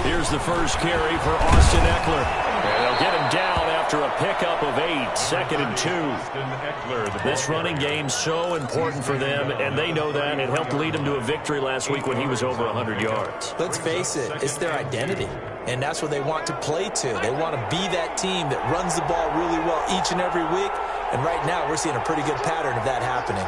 Here's the first carry for Austin Ekeler. And they'll get him down after a pickup of 8, 2nd and 2. This running game's so important for them, and they know that. It helped lead them to a victory last week when he was over 100 yards. Let's face it, it's their identity, and that's what they want to play to. They want to be that team that runs the ball really well each and every week, and right now we're seeing a pretty good pattern of that happening.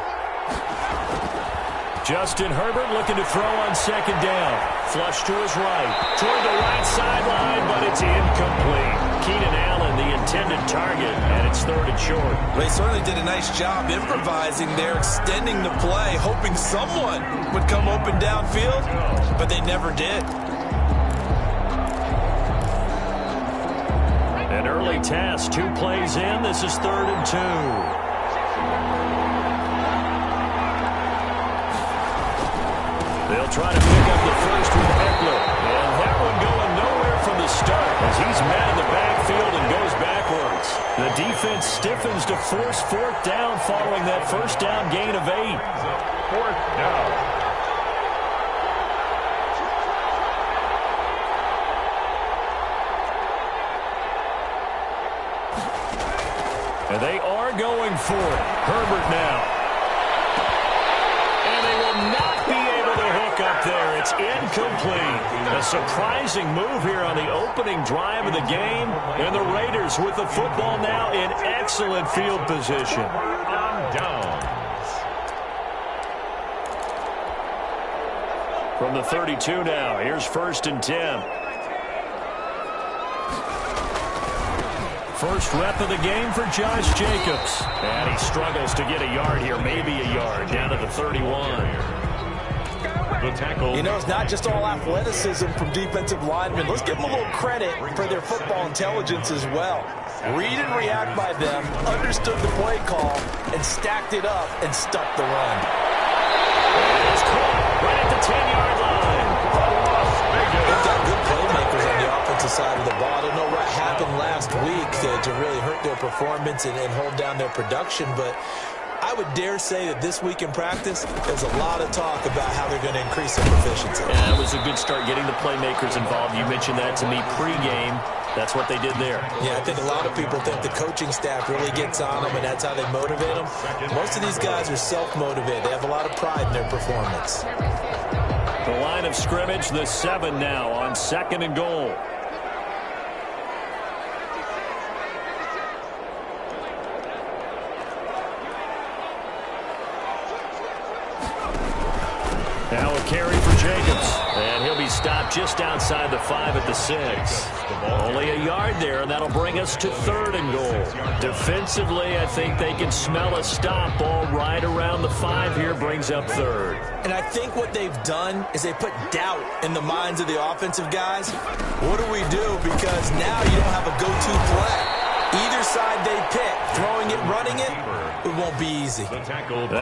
Justin Herbert looking to throw on 2nd down. Flush to his right. Toward the right sideline, but it's incomplete. Keenan Allen, the intended target, and it's 3rd and short. They certainly did a nice job improvising there, extending the play, hoping someone would come open downfield, but they never did. An early test, 2 plays in. This is 3rd and 2. They'll try to pick up the first with Ekeler. And that one going nowhere from the start as he's met in the backfield and goes backwards. The defense stiffens to force 4th down following that first down gain of 8. 4th down. And they are going for it. Herbert now. And they will not be able to hook up there. It's incomplete. A surprising move here on the opening drive of the game. And the Raiders with the football now in excellent field position. Downs. From the 32 now, here's 1st and 10. First rep of the game for Josh Jacobs. And he struggles to get a yard here, maybe a yard, down to the 31. The tackle. You know, it's not just all athleticism from defensive linemen. Let's give them a little credit for their football intelligence as well. Read and react by them, understood the play call, and stacked it up and stuck the run. And it's caught right at the 10-yard line. They've got good playmakers on the offensive side of the ball. I don't know what happened last week to really hurt their performance and hold down their production, but I would dare say that this week in practice, there's a lot of talk about how they're going to increase their proficiency. Yeah, it was a good start getting the playmakers involved. You mentioned that to me pregame. That's what they did there. Yeah, I think a lot of people think the coaching staff really gets on them, and that's how they motivate them. Most of these guys are self-motivated. They have a lot of pride in their performance. The line of scrimmage, the 7 now on 2nd and goal. Now a carry for Jacobs. And he'll be stopped just outside the 5 at the 6. Only a yard there, and that'll bring us to 3rd and goal. Defensively, I think they can smell a stop. Ball right around the 5 here brings up 3rd. And I think what they've done is they put doubt in the minds of the offensive guys. What do we do? Because now you don't have a go-to play. Either side they pick, throwing it, running it, it won't be easy. The tackle.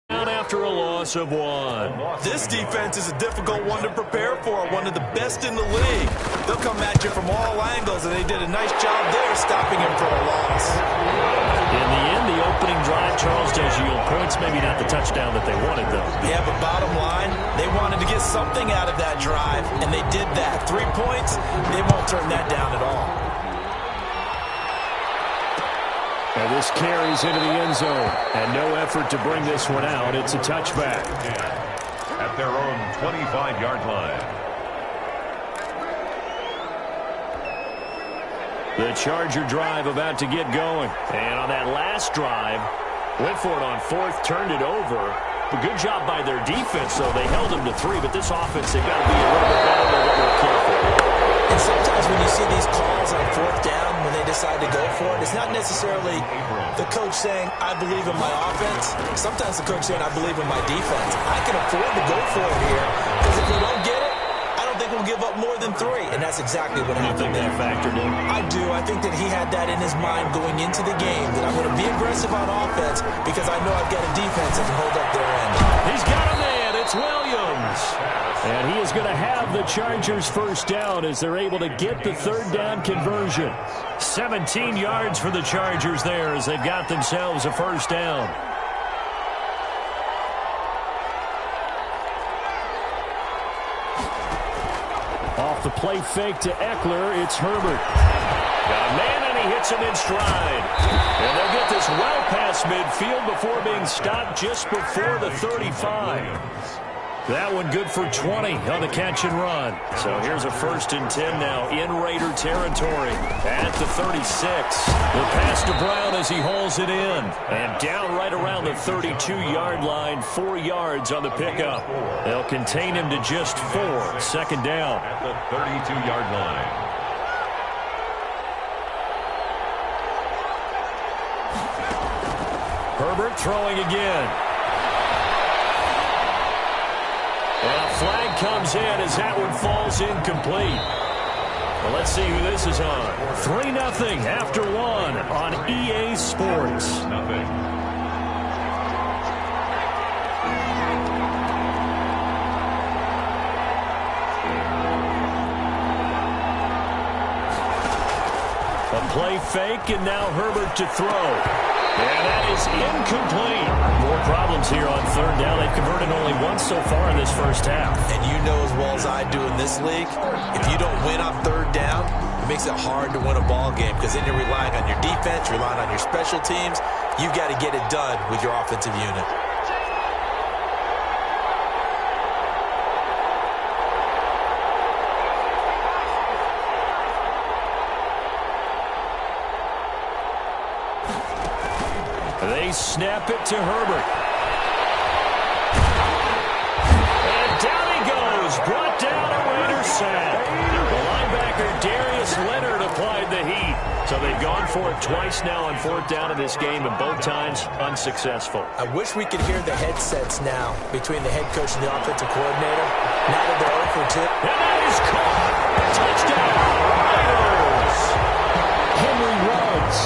Down after a loss of 1. This defense is a difficult one to prepare for, one of the best in the league. They'll come at you from all angles, and they did a nice job there stopping him for a loss. In the end, the opening drive, Charles, does yield points. Maybe not the touchdown that they wanted, though. Yeah, but bottom line, they wanted to get something out of that drive, and they did that. 3 points, they won't turn that down at all. And this carries into the end zone. And no effort to bring this one out. It's a touchback. At their own 25-yard line. The Charger drive about to get going. And on that last drive, went for it on 4th, turned it over. A good job by their defense, though. They held them to 3, but this offense, they've got to be a little bit better, a little bit more careful. And sometimes when you see these calls on 4th down, when they decide to go for it, it's not necessarily the coach saying, I believe in my offense. Sometimes the coach saying, I believe in my defense. I can afford to go for it here, because if we don't get it, I don't think we'll give up more than 3. And that's exactly what happened there. Factored in. I do. I think that he had that in his mind going into the game, that I'm going to be aggressive on offense because I know I've got a defense that can hold up their end. He's got a man. It's Williams. And he is going to have the Chargers first down as they're able to get the 3rd down conversion. 17 yards for the Chargers there as they've got themselves a first down. the play fake to Eckler. It's Herbert. Got a man, and he hits him in stride. And they'll get this well past midfield before being stopped just before the 35. That one good for 20 on the catch and run. So here's a 1st and 10 now in Raider territory at the 36. The pass to Brown as he hauls it in. And down right around the 32-yard line, 4 yards on the pickup. They'll contain him to just 4. 2nd down. At the 32-yard line. Herbert throwing again. And a flag comes in as that one falls incomplete. Well, let's see who this is on. 3-0 after 1 on EA Sports. Nothing. A play fake, and now Herbert to throw. And that is incomplete. More problems here on 3rd down. They've converted only once so far in this first half. And you know as well as I do in this league, if you don't win on 3rd down, it makes it hard to win a ball game because then you're relying on your defense, relying on your special teams. You've got to get it done with your offensive unit. They snap it to Herbert. And down he goes. Brought down a Raider sack. The linebacker Darius Leonard applied the heat. So they've gone for it twice now on 4th down in this game, and both times unsuccessful. I wish we could hear the headsets now between the head coach and the offensive coordinator. Now that they're 0 for 2. And that is caught. Touchdown, Raiders. Henry Ruggs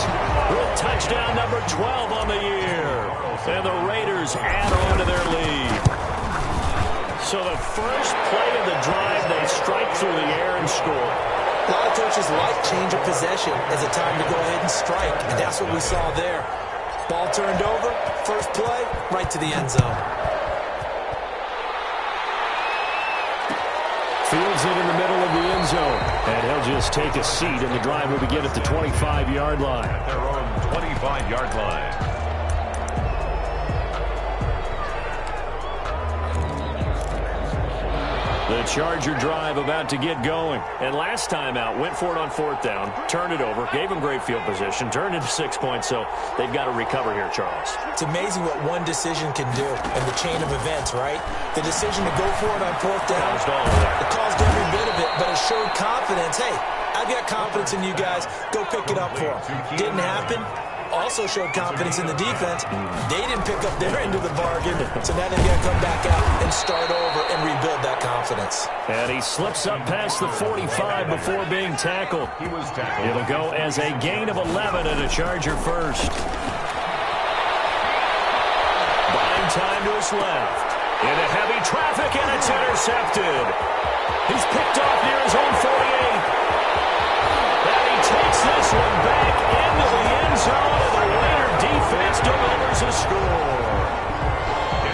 with touchdown number 12 on the year. And the Raiders add on to their lead. So the first play of the drive, they strike through the air and score. A lot of coaches like change of possession as a time to go ahead and strike, and that's what we saw there. Ball turned over, first play, right to the end zone. Fields it in the middle of the end zone. And he'll just take a seat, and the drive will begin at the 25-yard line. At their own 25-yard line. The Charger drive about to get going. And last time out, went for it on 4th down, turned it over, gave them great field position, turned into 6 points, so they've got to recover here, Charles. It's amazing what one decision can do in the chain of events, right? The decision to go for it on 4th down, it caused every bit of it, but it showed confidence. Hey, I've got confidence in you guys. Go pick it up for them. Didn't happen. Also showed confidence in the defense. They didn't pick up their end of the bargain, so now they've got to come back out and start over and rebuild that confidence. And he slips up past the 45 before being tackled. He was tackled. It'll go as a gain of 11 and a Charger first. Buying time to his left. Into heavy traffic, and it's intercepted. He's picked off near his own 48. And he takes this one back into the end zone, and the Raider defense delivers a score.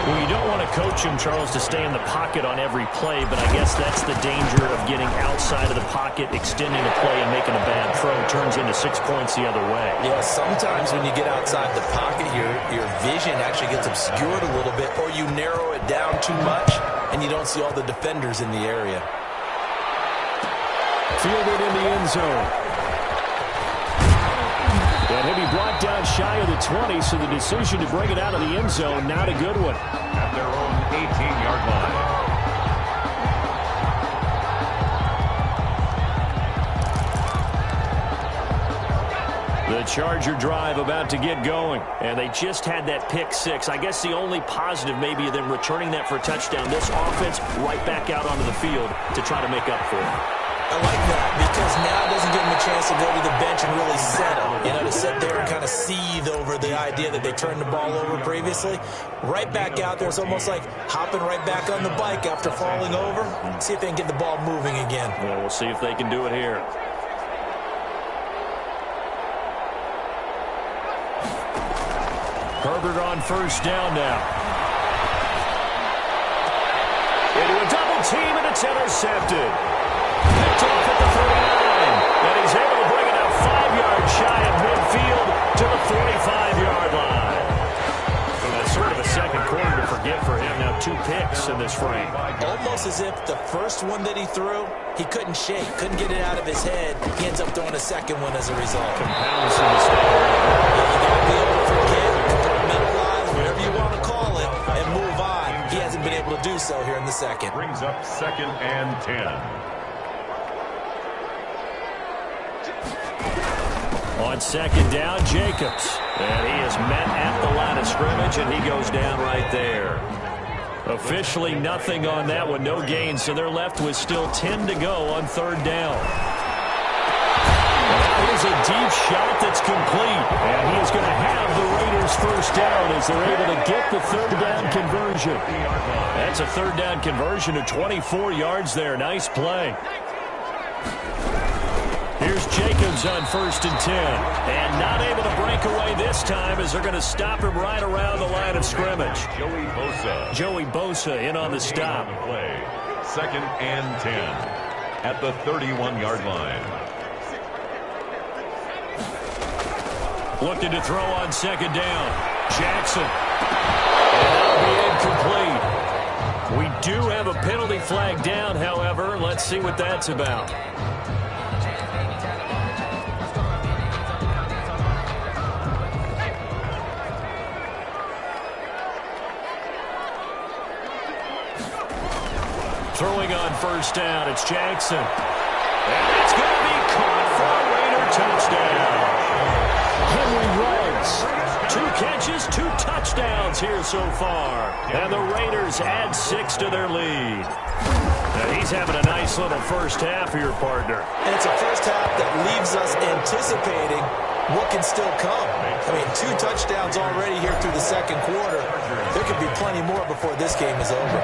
Well, you don't want to coach him, Charles, to stay in the pocket on every play, but I guess that's the danger of getting outside of the pocket, extending a play, and making a bad throw. Turns into 6 points the other way. Yeah, sometimes when you get outside the pocket, your vision actually gets obscured a little bit, or you narrow it down too much, and you don't see all the defenders in the area. Fielded in the end zone. And he'll be brought down shy of the 20, so the decision to bring it out of the end zone, not a good one. At their own 18-yard line. The Charger drive about to get going, and they just had that pick six. I guess the only positive maybe of them returning that for a touchdown. This offense right back out onto the field to try to make up for it. I like that because now it doesn't give them a chance to go to the bench and really settle. You know, to sit there and kind of seethe over the idea that they turned the ball over previously. Right back out there. It's almost like hopping right back on the bike after falling over. See if they can get the ball moving again. Well, we'll see if they can do it here. Herbert on first down now. Into a double team, and it's intercepted. Picked off at the 39. And he's able to bring it out 5 yards shy of midfield to the 45-yard line. So that's sort of a second quarter to forget for him. Now 2 picks in this frame. Almost as if the first one that he threw, he couldn't shake, couldn't get it out of his head. He ends up throwing a second one as a result. Compounds the mistake. You got to be able to forget, compartmentalize, whatever you want to call it, and move on. He hasn't been able to do so here in the second. Brings up 2nd and 10. On second down, Jacobs. And he is met at the line of scrimmage, and he goes down right there. Officially nothing on that one, no gain, so they're left with still 10 to go on 3rd down. Here's a deep shot that's complete, and he is going to have the Raiders' first down as they're able to get the 3rd down conversion. That's a 3rd down conversion of 24 yards there. Nice play. Here's Jacobs on 1st and 10. And not able to break away this time as they're going to stop him right around the line of scrimmage. Joey Bosa in on the stop. Play. 2nd and 10 at the 31-yard line. Looking to throw on 2nd down. Jackson. And that'll be incomplete. We do have a penalty flag down, however. Let's see what that's about. Throwing on 1st down, it's Jackson. And it's going to be caught for a Raider touchdown. Henry Ruggs, 2 catches, 2 touchdowns here so far. And the Raiders add 6 to their lead. And he's having a nice little first half here, partner. And it's a first half that leaves us anticipating what can still come. I mean, 2 touchdowns already here through the second quarter. There could be plenty more before this game is over.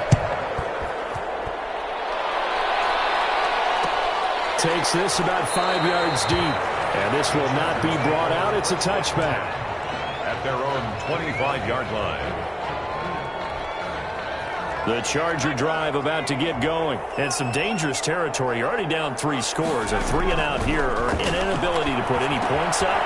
Takes this about 5 yards deep. And this will not be brought out. It's a touchback. At their own 25-yard line. The Charger drive about to get going. And some dangerous territory. You're already down 3 scores. A 3-and-out here or an inability to put any points up.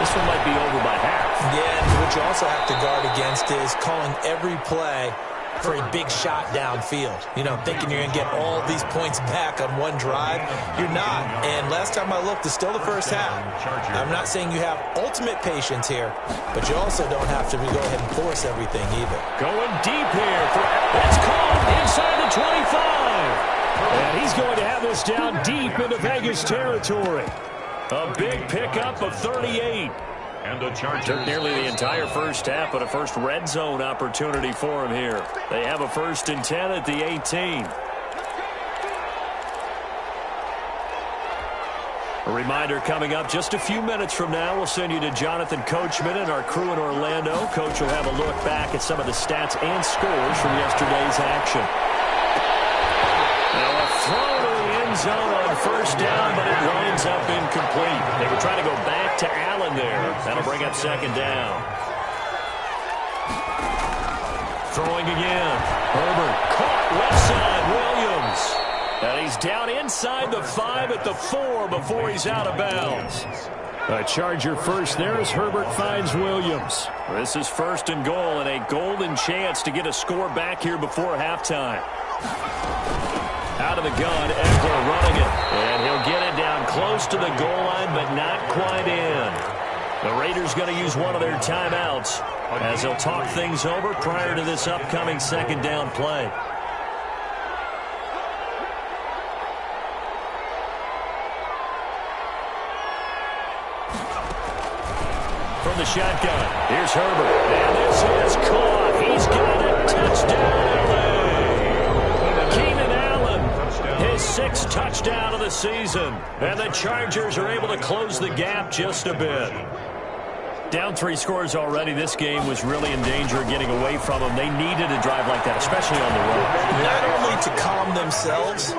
This one might be over by half. Yeah, and what you also have to guard against is calling every play for a big shot downfield. You know, thinking you're going to get all these points back on one drive. You're not. And last time I looked, it's still the first half. I'm not saying you have ultimate patience here, but you also don't have to go ahead and force everything either. Going deep here. That's caught inside the 25. And he's going to have this down deep into Vegas territory. A big pickup of 38. And the Chargers took nearly the entire first half, but a first red zone opportunity for him here. They have a 1st and 10 at the 18. A reminder coming up just a few minutes from now. We'll send you to Jonathan Coachman and our crew in Orlando. Coach will have a look back at some of the stats and scores from yesterday's action. Now a throw to the end zone on 1st down, but it winds up incomplete. They were trying to go back to Allen there. That'll bring up 2nd down. Throwing again. Herbert caught left side. Williams. And he's down inside the 5 at the 4 before he's out of bounds. A Charger first there as Herbert finds Williams. This is 1st and goal and a golden chance to get a score back here before halftime. Out of the gun, Eckler running it. And he'll get it down close to the goal line, but not quite in. The Raiders going to use one of their timeouts as they'll talk things over prior to this upcoming 2nd down play. From the shotgun, here's Herbert. And this is caught. He's got it. Touchdown, LA. Keenan Allen, his 6th touchdown of the season. And the Chargers are able to close the gap just a bit. Down 3 scores already. This game was really in danger of getting away from them. They needed a drive like that, especially on the road. Not only to calm themselves,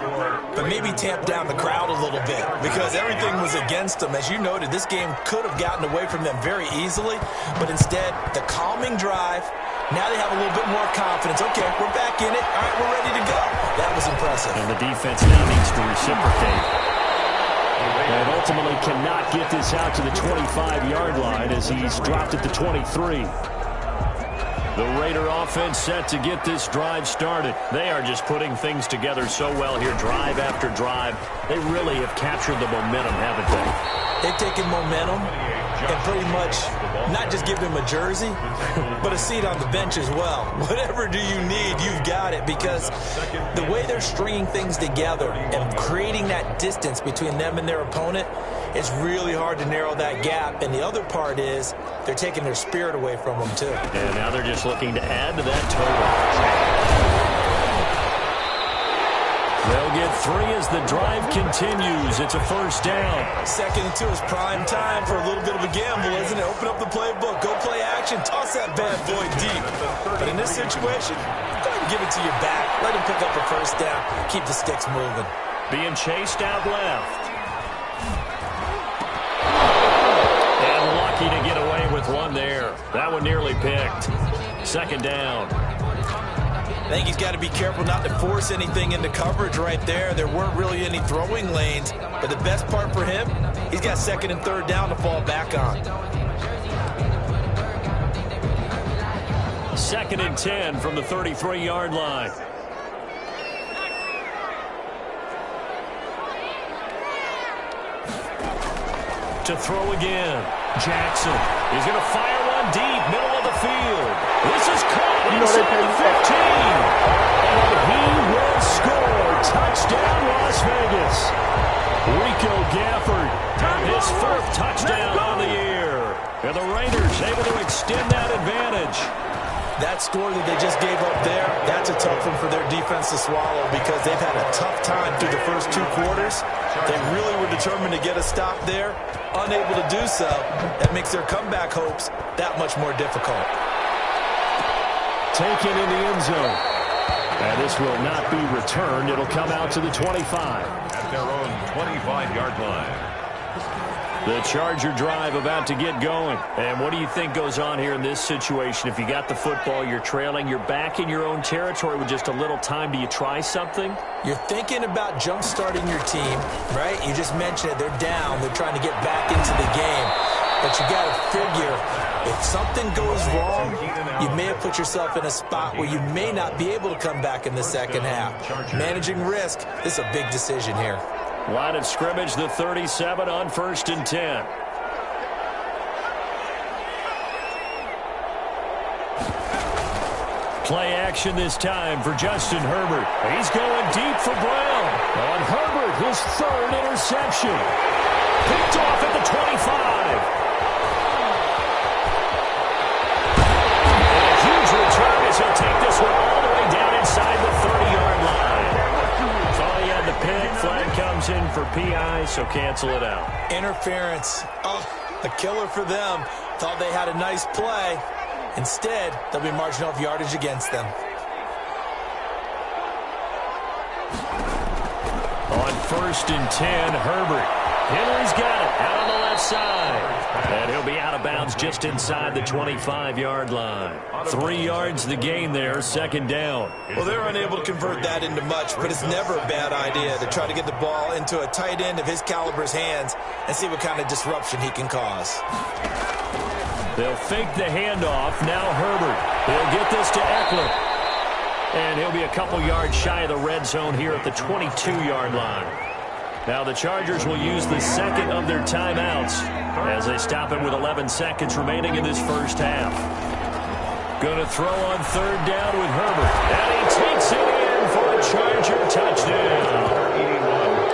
but maybe tamp down the crowd a little bit because everything was against them. As you noted, this game could have gotten away from them very easily, but instead, the calming drive Now they have a little bit more confidence. Okay, we're back in it. All right, we're ready to go. That was impressive. And the defense now needs to reciprocate. And ultimately cannot get this out to the 25-yard line as he's dropped at the 23. The Raider offense set to get this drive started. They are just putting things together so well here, drive after drive. They really have captured the momentum, haven't they? They've taken momentum and pretty much not just give him a jersey, but a seat on the bench as well. Whatever do you need, you've got it, because the way they're stringing things together and creating that distance between them and their opponent, it's really hard to narrow that gap. And the other part is they're taking their spirit away from them, too. And now they're just looking to add to that total. They'll get 3 as the drive continues. It's a first down. 2nd and 2 is prime time for a little bit of a gamble, isn't it? Open up the playbook, go play action, toss that bad boy deep. But in this situation, go ahead and give it to your back. Let him pick up a first down. Keep the sticks moving. Being chased out left. And lucky to get away with one there. That one nearly picked. 2nd down. I think he's got to be careful not to force anything into coverage right there. There weren't really any throwing lanes. But the best part for him, he's got 2nd and 3rd down to fall back on. 2nd and 10 from the 33-yard line. To throw again. Jackson. He's going to fire one deep, middle of the field. This is caught inside the 15. And he will score. Touchdown, Las Vegas. Rico Gafford, his 4th touchdown on the year. And the Raiders able to extend that advantage. That score that they just gave up there, that's a tough one for their defense to swallow, because they've had a tough time through the first 2 quarters. They really were determined to get a stop there. Unable to do so, that makes their comeback hopes that much more difficult. Taken in the end zone. And this will not be returned. It'll come out to the 25. At their own 25-yard line. The Charger drive about to get going. And what do you think goes on here in this situation? If you got the football, you're trailing, you're back in your own territory with just a little time. Do you try something? You're thinking about jump-starting your team, right? You just mentioned it. They're down. They're trying to get back into the game. But you got to figure, if something goes wrong, you may have put yourself in a spot where you may not be able to come back in the second half. Managing risk, this is a big decision here. Line of scrimmage, the 37 on 1st and 10. Play action this time for Justin Herbert. He's going deep for Brown. On Herbert, his 3rd interception. Picked off at the 25. A huge return as he'll take this one all the way down inside the 30-yard line. Thought he had the pick. Flag comes in for PI, so cancel it out. Interference. Oh, a killer for them. Thought they had a nice play. Instead, they'll be marching off yardage against them. On 1st and 10, Herbert. Henry's got it out on the left side. And he'll be out of bounds just inside the 25-yard line. 3 yards the gain there, 2nd down. Well, they're unable to convert that into much, but it's never a bad idea to try to get the ball into a tight end of his caliber's hands and see what kind of disruption he can cause. They'll fake the handoff. Now Herbert. He'll get this to Eckler. And he'll be a couple yards shy of the red zone here at the 22-yard line. Now the Chargers will use the 2nd of their timeouts as they stop him with 11 seconds remaining in this first half. Going to throw on 3rd down with Herbert. And he takes it in for a Charger touchdown.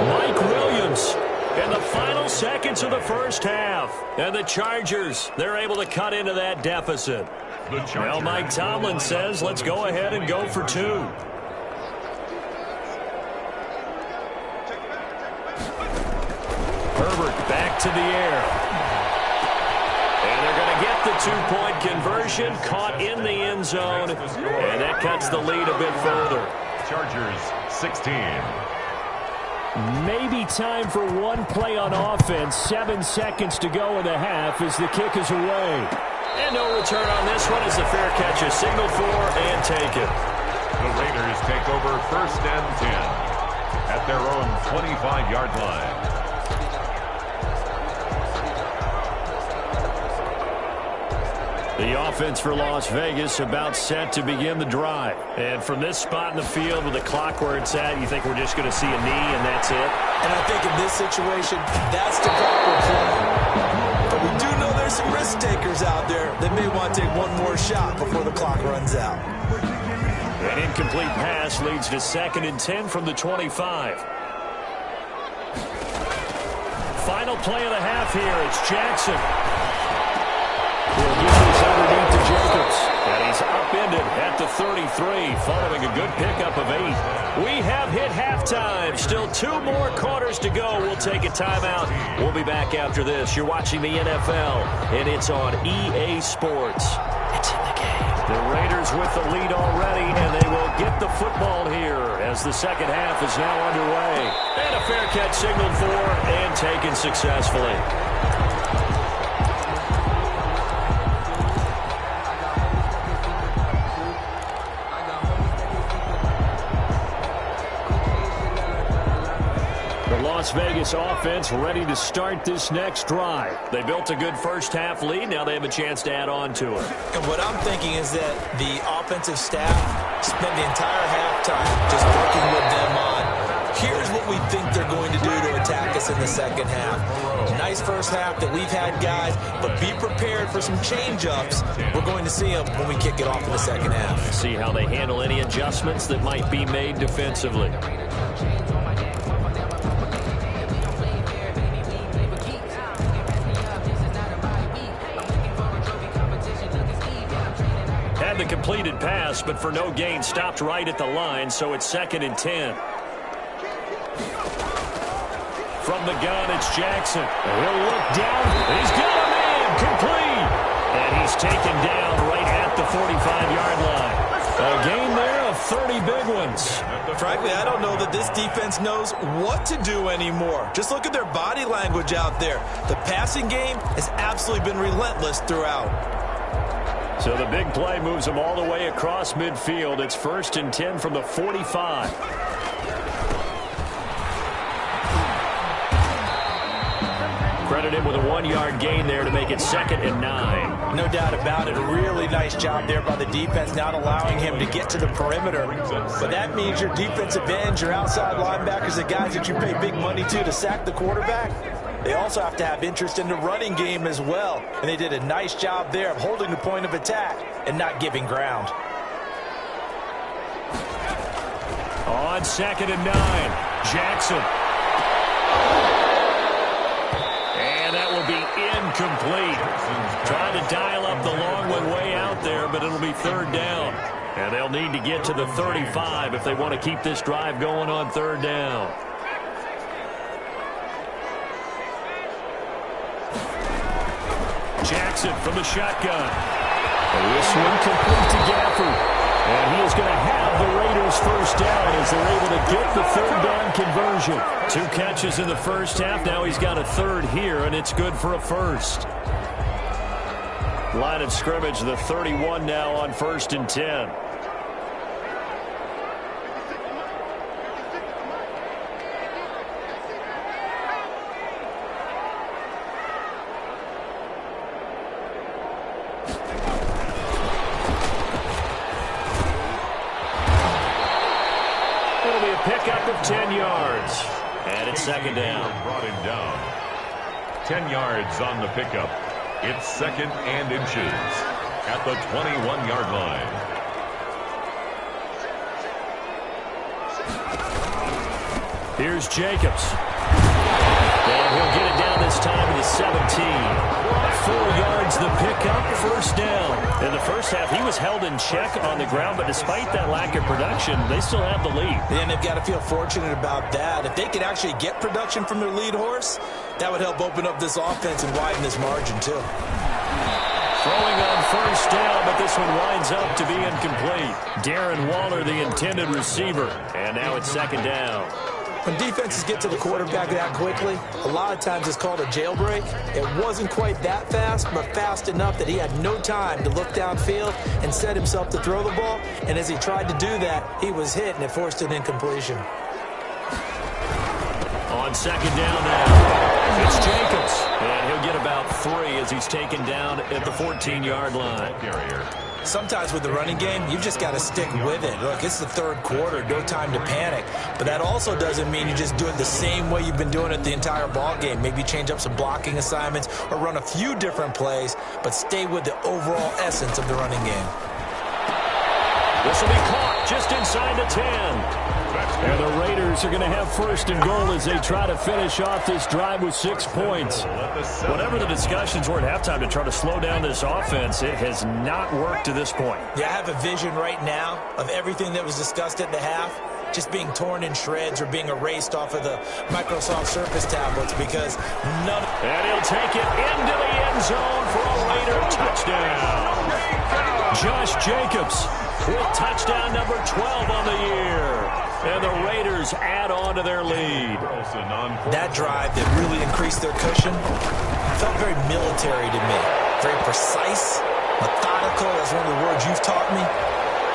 Mike Williams in the final seconds of the first half. And the Chargers, they're able to cut into that deficit. Well, Mike Tomlin says, let's go ahead and go for 2. Herbert back to the air. And they're going to get the 2-point conversion, caught in the end zone, and that cuts the lead a bit further. Chargers 16. Maybe time for one play on offense. 7 seconds to go in the half as the kick is away. And no return on this one as the fair catch is signaled for and taken. The Raiders take over 1st and 10 at their own 25-yard line. The offense for Las Vegas about set to begin the drive. And from this spot in the field with the clock where it's at, you think we're just going to see a knee and that's it? And I think in this situation, that's the proper play. But we do know there's some risk takers out there that may want to take one more shot before the clock runs out. An incomplete pass leads to 2nd and 10 from the 25. Final play of the half here. It's Jackson. He'll give this underneath to Jacobs. And he's upended at the 33, following a good pickup of 8. We have hit halftime. Still 2 more quarters to go. We'll take a timeout. We'll be back after this. You're watching the NFL, and it's on EA Sports. It's in the game. The Raiders with the lead already, and they will get the football here as the second half is now underway. And a fair catch signaled for and taken successfully. Las Vegas offense ready to start this next drive. They built a good first half lead. Now they have a chance to add on to it. And what I'm thinking is that the offensive staff spent the entire halftime just working with them on, here's what we think they're going to do to attack us in the second half. Nice first half that we've had, guys, but be prepared for some change-ups. We're going to see them when we kick it off in the second half. See how they handle any adjustments that might be made defensively. The completed pass, but for no gain, stopped right at the line, so it's 2nd and 10. From the gun, it's Jackson. He'll look down. He's got a man complete. And he's taken down right at the 45-yard line. A gain there of 30 big ones. Frankly, I don't know that this defense knows what to do anymore. Just look at their body language out there. The passing game has absolutely been relentless throughout. So the big play moves them all the way across midfield. It's 1st and 10 from the 45. Credit him with a 1-yard gain there to make it 2nd and 9. No doubt about it. A really nice job there by the defense, not allowing him to get to the perimeter. But that means your defensive ends, your outside linebackers, the guys that you pay big money to sack the quarterback, they also have to have interest in the running game as well. And they did a nice job there of holding the point of attack and not giving ground. On 2nd and 9, Jackson. And that will be incomplete. Trying to dial up the long one way out there, but it'll be 3rd down. And they'll need to get to the 35 if they want to keep this drive going on 3rd down. Jackson from the shotgun. This one complete to Gafford. And he is going to have the Raiders first down as they're able to get the 3rd down conversion. 2 catches in the first half. Now he's got a 3rd here, and it's good for a 1st. Line of scrimmage, the 31 now on 1st and 10. Pickup of 10 yards. And it's 2nd down. Brought him down. 10 yards on the pickup. It's 2nd and inches at the 21-yard line. Here's Jacobs. And he'll get it down this time to the 17. 4 yards the pickup, 1st down. In the first half, he was held in check on the ground, but despite that lack of production, they still have the lead. And they've got to feel fortunate about that. If they could actually get production from their lead horse, that would help open up this offense and widen this margin, too. Throwing on 1st down, but this one winds up to be incomplete. Darren Waller, the intended receiver. And now it's 2nd down. When defenses get to the quarterback that quickly, a lot of times it's called a jailbreak. It wasn't quite that fast, but fast enough that he had no time to look downfield and set himself to throw the ball. And as he tried to do that, he was hit, and it forced an incompletion. On second down now, it's Jacobs. And he'll get about 3 as he's taken down at the 14-yard line. Sometimes with the running game, you've just got to stick with it. Look, it's the third quarter, no time to panic. But that also doesn't mean you just do it the same way you've been doing it the entire ball game. Maybe change up some blocking assignments or run a few different plays, but stay with the overall essence of the running game. This will be caught just inside the 10. And the Raiders are going to have first and goal as they try to finish off this drive with 6 points. Whatever the discussions were at halftime to try to slow down this offense, it has not worked to this point. Yeah, I have a vision right now of everything that was discussed at the half just being torn in shreds or being erased off of the Microsoft Surface tablets because none of... And he'll take it into the end zone for a Raider touchdown. Josh Jacobs with touchdown number 12 on the year. And the Raiders add on to their lead. That drive that really increased their cushion felt very military to me. Very precise, methodical. That's one of the words you've taught me.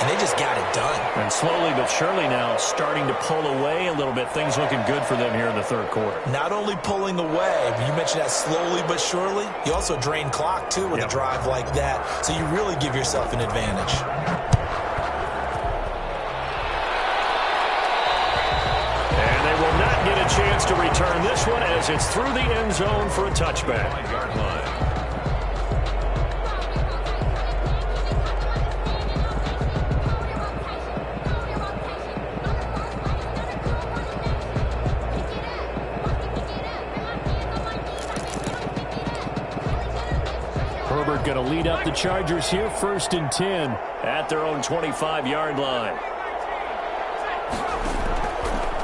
And they just got it done. And slowly but surely now starting to pull away a little bit. Things looking good for them here in the third quarter. Not only pulling away, but you mentioned that slowly but surely. You also drain clock, too, with a drive like that. So you really give yourself an advantage. And they will not get a chance to return this one as it's through the end zone for a touchback. Herbert going to lead up the Chargers here, 1st and 10 at their own 25-yard line.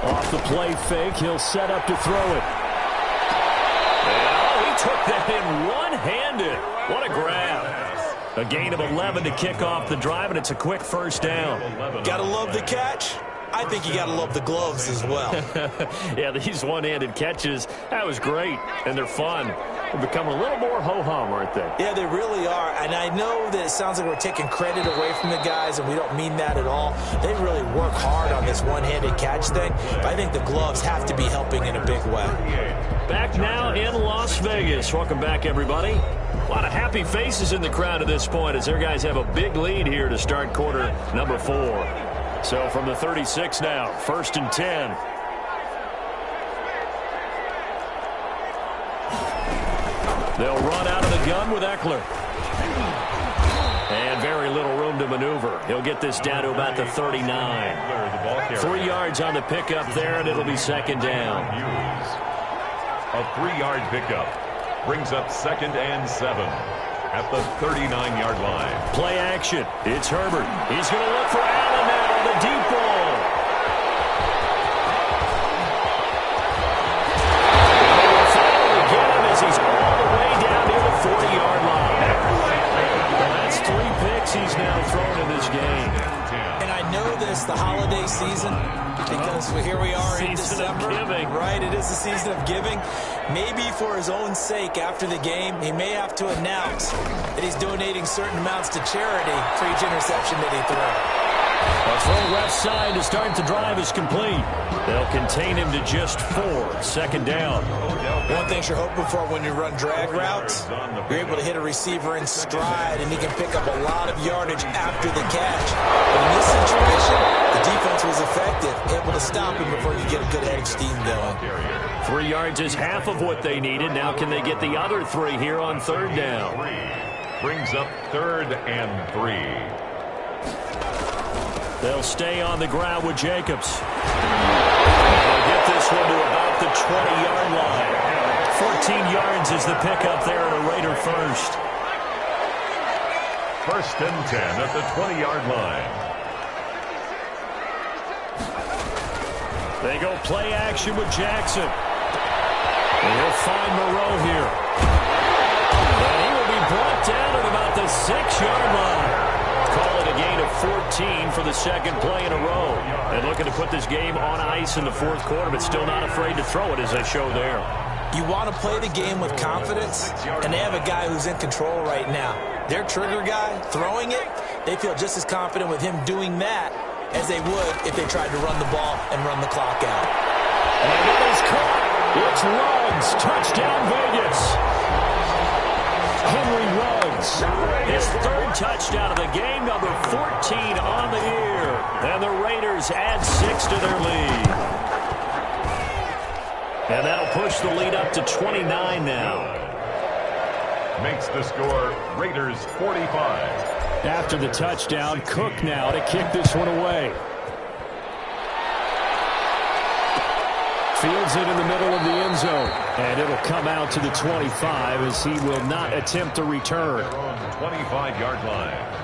Off the play fake, he'll set up to throw it. Oh, he took that in one-handed. What a grab. A gain of 11 to kick off the drive, and it's a quick first down. Gotta love the catch. I think you got to love the gloves as well. Yeah, these one-handed catches, that was great, and they're fun. They've become a little more ho-hum, aren't they? Yeah, they really are, and I know that it sounds like we're taking credit away from the guys, and we don't mean that at all. They really work hard on this one-handed catch thing, but I think the gloves have to be helping in a big way. Back now in Las Vegas. Welcome back, everybody. A lot of happy faces in the crowd at this point as their guys have a big lead here to start quarter number 4. So from the 36 now, 1st and 10. They'll run out of the gun with Eckler. And very little room to maneuver. He'll get this down to about the 39. 3 yards on the pickup there, and it'll be 2nd down. A 3-yard pickup brings up 2nd and 7 at the 39-yard line. Play action. It's Herbert. He's going to look for Allen now. The deep ball. They will finally get him as he's all the way down near the 40-yard line. Well, that's 3 picks he's now thrown in this game. And I know this, the holiday season, because here we are in December. Right, it is the season of giving. Maybe for his own sake after the game, he may have to announce that he's donating certain amounts to charity for each interception that he threw. A throw left side to start the drive is complete. They'll contain him to just 4. 2nd down. One thing you're hoping for when you run drag routes, you're able to hit a receiver in stride, and he can pick up a lot of yardage after the catch. But in this situation, the defense was effective, able to stop him before you get a good head of steam going. 3 yards is half of what they needed. Now can they get the other 3 here on 3rd down? Brings up 3rd and 3. They'll stay on the ground with Jacobs. They'll get this one to about the 20-yard line. 14 yards is the pickup there at a Raider first. 1st and 10 at the 20-yard line. They go play action with Jackson. And he'll find Moreau here. And he will be brought down at about the 6-yard line. Call it a gain of 14 for the second play in a row. And looking to put this game on ice in the fourth quarter, but still not afraid to throw it as they show there. You want to play the game with confidence, and they have a guy who's in control right now. Their trigger guy, throwing it, they feel just as confident with him doing that as they would if they tried to run the ball and run the clock out. And it is caught. It's Ruggs. Touchdown, Vegas. Henry Ruggs. His third touchdown of the game, number 14 on the year. And the Raiders add 6 to their lead. And that'll push the lead up to 29 now. Makes the score Raiders 45. After the touchdown, Cook now to kick this one away. Fields it in the middle of the end zone. And it'll come out to the 25 as he will not attempt to return. They're on the 25-yard line.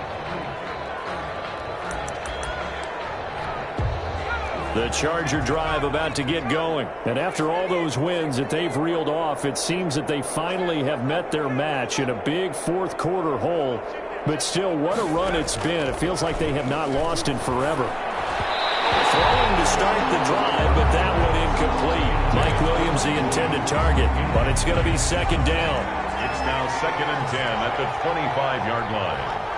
The Charger drive about to get going. And after all those wins that they've reeled off, it seems that they finally have met their match in a big fourth quarter hole. But still, what a run it's been. It feels like they have not lost in forever. Throwing to start the drive, but that one incomplete. Mike Williams, the intended target, but it's going to be second down. It's now 2nd and 10 at the 25-yard line.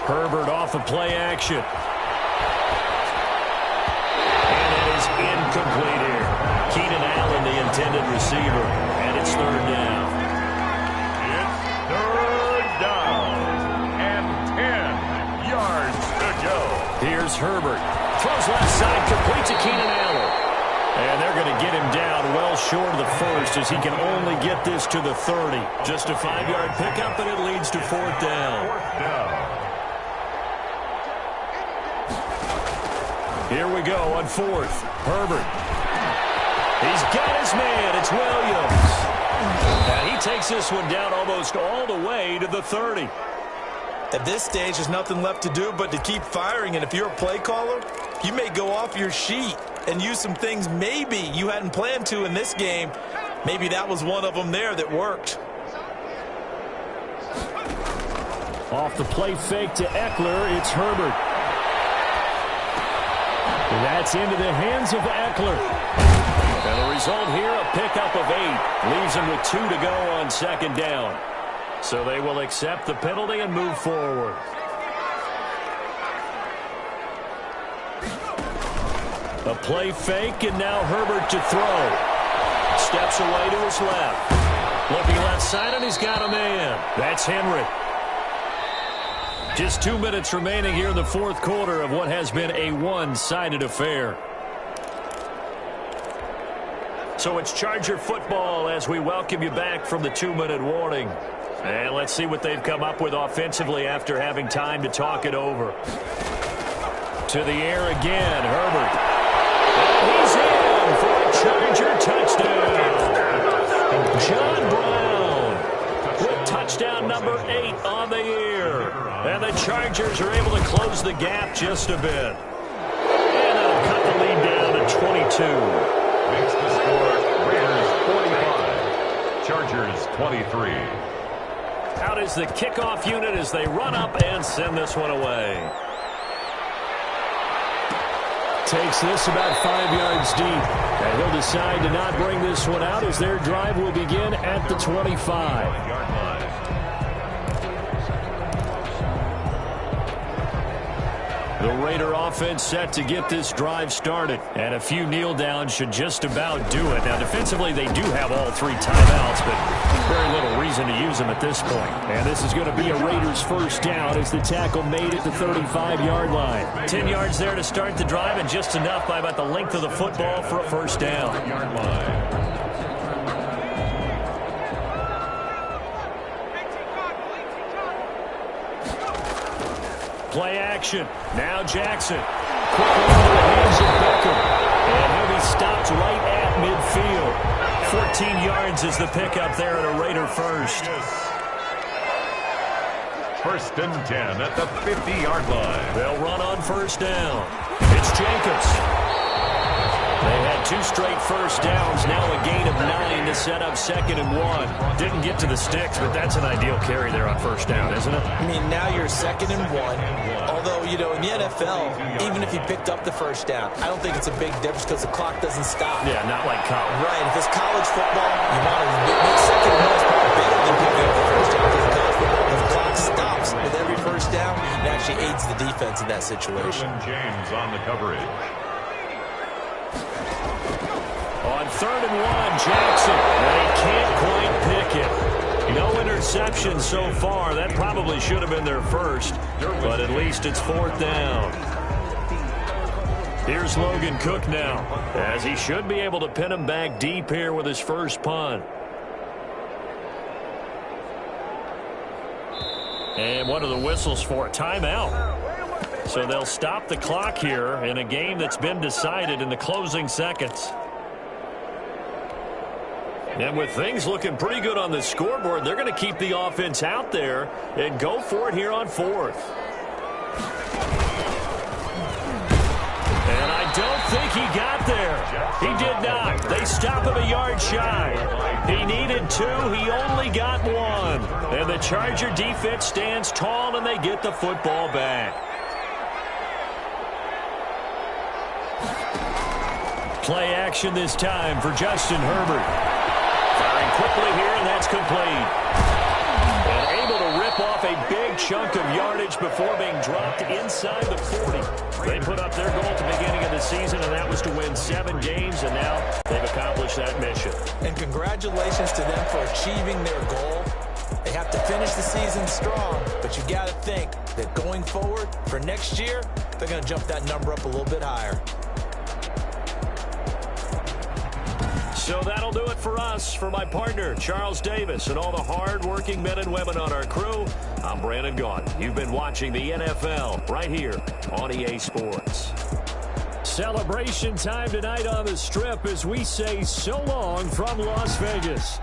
Herbert off of play action. And it is incomplete here. Keenan Allen, the intended receiver, and it's third down. It's third down and 10 yards to go. Here's Herbert. Throws left side, complete to Keenan Allen. And they're going to get him down well short of the first as he can only get this to the 30. Just a 5-yard pickup, and it leads to fourth down. Fourth down. Here we go on fourth. Herbert. He's got his man. It's Williams. And he takes this one down almost all the way to the 30. At this stage, there's nothing left to do but to keep firing. And if you're a play caller, you may go off your sheet and use some things maybe you hadn't planned to in this game. Maybe that was one of them there that worked. Off the play fake to Eckler, it's Herbert. That's into the hands of Eckler. And the result here, a pickup of 8. Leaves him with 2 to go on second down. So they will accept the penalty and move forward. A play fake, and now Herbert to throw. Steps away to his left. Looking left side, and he's got a man. That's Henry. Just 2 minutes remaining here in the fourth quarter of what has been a one-sided affair. So it's Charger football as we welcome you back from the 2-minute warning. And let's see what they've come up with offensively after having time to talk it over. To the air again, Herbert. And he's in for a Charger touchdown. John Brown with touchdown number 8 on the year. And the Chargers are able to close the gap just a bit. And that'll cut the lead down to 22. Makes the score Raiders 45, Chargers 23. Out is the kickoff unit as they run up and send this one away. Takes this about 5 yards deep. And he'll decide to not bring this one out as their drive will begin at the 25. The Raider offense set to get this drive started. And a few kneel downs should just about do it. Now, defensively, they do have all 3 timeouts, but very little reason to use them at this point. And this is going to be a Raiders first down as the tackle made at the 35-yard line. 10 yards there to start the drive, and just enough by about the length of the football for a first down. Yard line. Play action. Now Jackson. Quickly into the hands of Beckham. And he'll be stopped right at midfield. 14 yards is the pickup there at a Raider first. First and 10 at the 50-yard line. They'll run on first down. It's Jacobs. They had 2 straight first downs, now a gain of 9 to set up 2nd and 1. Didn't get to the sticks, but that's an ideal carry there on first down, isn't it? I mean, now you're 2nd and 1. Although, you know, in the NFL, even if he picked up the first down, I don't think it's a big difference because the clock doesn't stop. Yeah, not like college. Right. If it's college football, you want to make 2nd and 1 is probably better than picking up the first down because in college football, if the clock stops with every first down, it actually aids the defense in that situation. James on the coverage. On 3rd and 1, Jackson. And he can't quite pick it. No interception so far. That probably should have been their first, but at least it's 4th down. Here's Logan Cook now, as he should be able to pin him back deep here with his first punt. And what are the whistles for? Timeout. So they'll stop the clock here in a game that's been decided in the closing seconds. And with things looking pretty good on the scoreboard, they're going to keep the offense out there and go for it here on 4th. And I don't think he got there. He did not. They stop him a yard shy. He needed 2. He only got 1. And the Charger defense stands tall, and they get the football back. Play action this time for Justin Herbert. Firing quickly here, and that's complete. And able to rip off a big chunk of yardage before being dropped inside the 40. They put up their goal at the beginning of the season, and that was to win 7 games, and now they've accomplished that mission. And congratulations to them for achieving their goal. They have to finish the season strong, but you got to think that going forward for next year, they're going to jump that number up a little bit higher. So that'll do it for us. For my partner, Charles Davis, and all the hard-working men and women on our crew, I'm Brandon Gaudin. You've been watching the NFL right here on EA Sports. Celebration time tonight on the Strip as we say so long from Las Vegas.